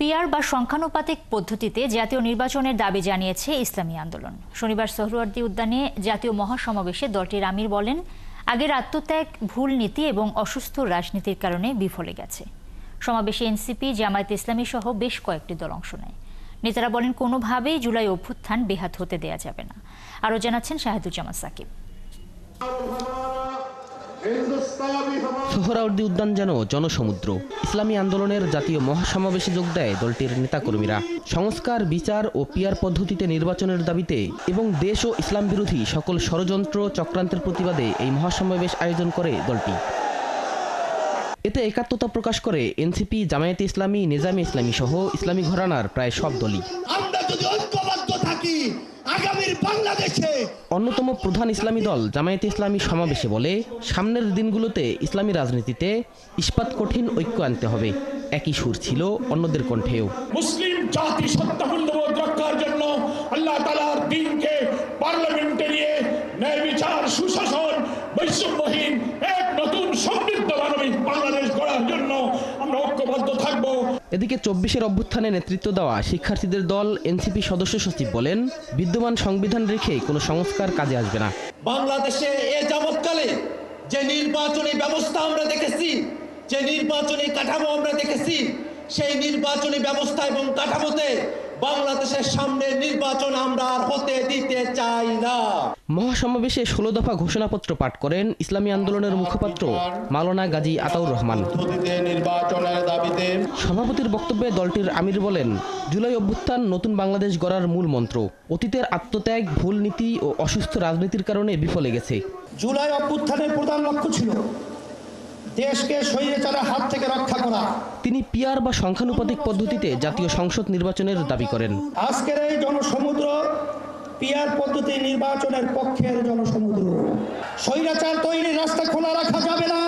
PR বা সংখ্যানুপাতিক পদ্ধতিতে জাতীয় নির্বাচনের দাবি জানিয়েছে ইসলামী আন্দোলন। শনিবার সোহরাওয়ার্দী উদ্যানে জাতীয় মহাসমাবেশে দলটির আমির বলেন, আগের আত্মত্যাগ, ভুল নীতি এবং অসুস্থ রাজনীতির কারণে বিফলে গেছে। সমাবেশে এনসিপি, জামায়াতে ইসলামী সহ বেশ কয়েকটি দল অংশ নেয়। নেতারা বলেন, কোনোভাবেই জুলাই অভ্যুত্থান বেহাত হতে দেয়া যাবে না। আরও জানাচ্ছেন শাহেদুজ্জামান সাকিব। সোহরাওয়ার্দী উদ্যান যেন জনসমুদ্র। ইসলামী আন্দোলনের জাতীয় মহাসমাবেশে যোগ দেয় দলটির নেতাকর্মীরা। সংস্কার, বিচার ও পিআর পদ্ধতিতে নির্বাচনের দাবিতে এবং দেশ ও ইসলাম বিরোধী সকল ষড়যন্ত্র, চক্রান্তের প্রতিবাদে এই মহাসমাবেশ আয়োজন করে দলটি। এতে একাত্মতা প্রকাশ করে এনসিপি, জামায়াতে ইসলামী, নিজামে ইসলামী সহ ইসলামী ঘরানার প্রায় সব দলই। অন্যতম প্রধান ইসলামী দল জামায়াতে ইসলামী সমাবেশে বলে, সামনের দিনগুলোতে ইসলামী রাজনীতিতে ইস্পাত কঠিন ঐক্য আনতে হবে। একই সুর ছিল অন্যদের কণ্ঠেও। মুসলিম জাতি সত্তা মূল্যবোধ রক্ষার জন্য আল্লাহ তাআলার দ্বীনকে পার্লামেন্টে নিয়ে ন্যায় বিচার, সুশাসন, বৈষম্যহীন এক নতুন সমৃদ্ধ মানবিক বাংলাদেশ গড়ার জন্য আমরা ঐক্যবদ্ধ থাকব। এদিকে ২৪-এর অভ্যুত্থানে নেতৃত্ব দেওয়া শিক্ষার্থীদের দল এনসিপি সদস্য সচিব বলেন, বিদ্যমান সংবিধান রেখে কোনো সংস্কার কাজে আসবে না। বাংলাদেশে এ যাবৎকালে যে নির্বাচনী ব্যবস্থা আমরা দেখেছি, যে নির্বাচনী কাঠামো আমরা দেখেছি, সেই নির্বাচনী ব্যবস্থা এবং কাঠামোতে বাংলাদেশের সামনে নির্বাচন আমরা আর হতে দিতে চাই না। মহাসমাবেশে ১৬ দফা ঘোষণাপত্র পাঠ করেন ইসলামী আন্দোলনের মুখপাত্র মাওলানা গাজী আতাউর রহমান। সভাপতির বক্তব্যে দলটির আমির বলেন, জুলাই অভ্যুত্থান নতুন বাংলাদেশ গড়ার মূল মন্ত্র। অতীতের আত্মত্যাগ, ভুল নীতি ও অসুস্থ রাজনীতির কারণে বিফলে গেছে। জুলাই অভ্যুত্থানের প্রধান লক্ষ্য ছিল দেশকে স্বৈরাচারের হাত থেকে রক্ষা করা। তিনি পিআর বা সংখ্যানুপাতিক পদ্ধতিতে জাতীয় সংসদ নির্বাচনের দাবি করেন। আজকের এই জনসমুদ্র পিআর পদ্ধতি নির্বাচনের পক্ষের জনসমুদ্র। স্বৈরাচার তৈরির রাস্তা খোলা রাখা যাবে না।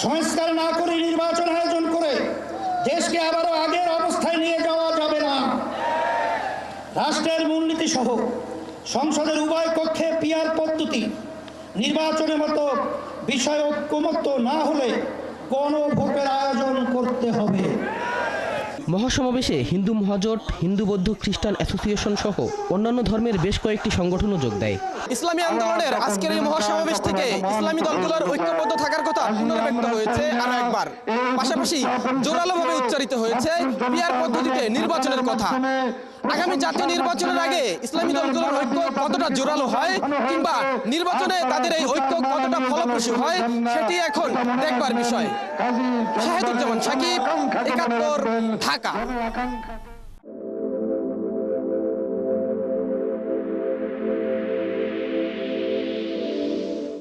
সংস্কার না করে নির্বাচন আয়োজন করে দেশকে আবারও আগের অবস্থায় নিয়ে যাওয়া যাবে না। রাষ্ট্রের মূলনীতি সহ সংসদের উভয় কক্ষে পিআর পদ্ধতি নির্বাচনের মতো বিষয় ঐক্যমত্য না হলে গণভোটের আয়োজন করতে হবে। মহাসমাবেশে হিন্দু মহাজোট, হিন্দু বৌদ্ধ খ্রিস্টান অ্যাসোসিয়েশন সহ অন্যান্য ধর্মের বেশ কয়েকটি সংগঠনও যোগ দেয়। ইসলামী আন্দোলনের আজকের এই মহাসমাবেশ থেকে ইসলামী দলগুলোর ঐক্যবদ্ধ থাকার কথা পুনর্ব্যক্ত হয়েছে আরো একবার। পাশাপাশি জোরালোভাবে উচ্চারিত হয়েছে পিআর পদ্ধতিতে নির্বাচনের কথা। আগামী জাতীয় নির্বাচনের আগে ইসলামী দলগুলোর ঐক্য কতটা জোরালো হয় কিংবা নির্বাচনে তাদের এই ঐক্য কতটা ফলপ্রসূ হয়, সেটি এখন দেখবার বিষয়। শাহেদুজ্জামান সাকিব, ৭১, ঢাকা।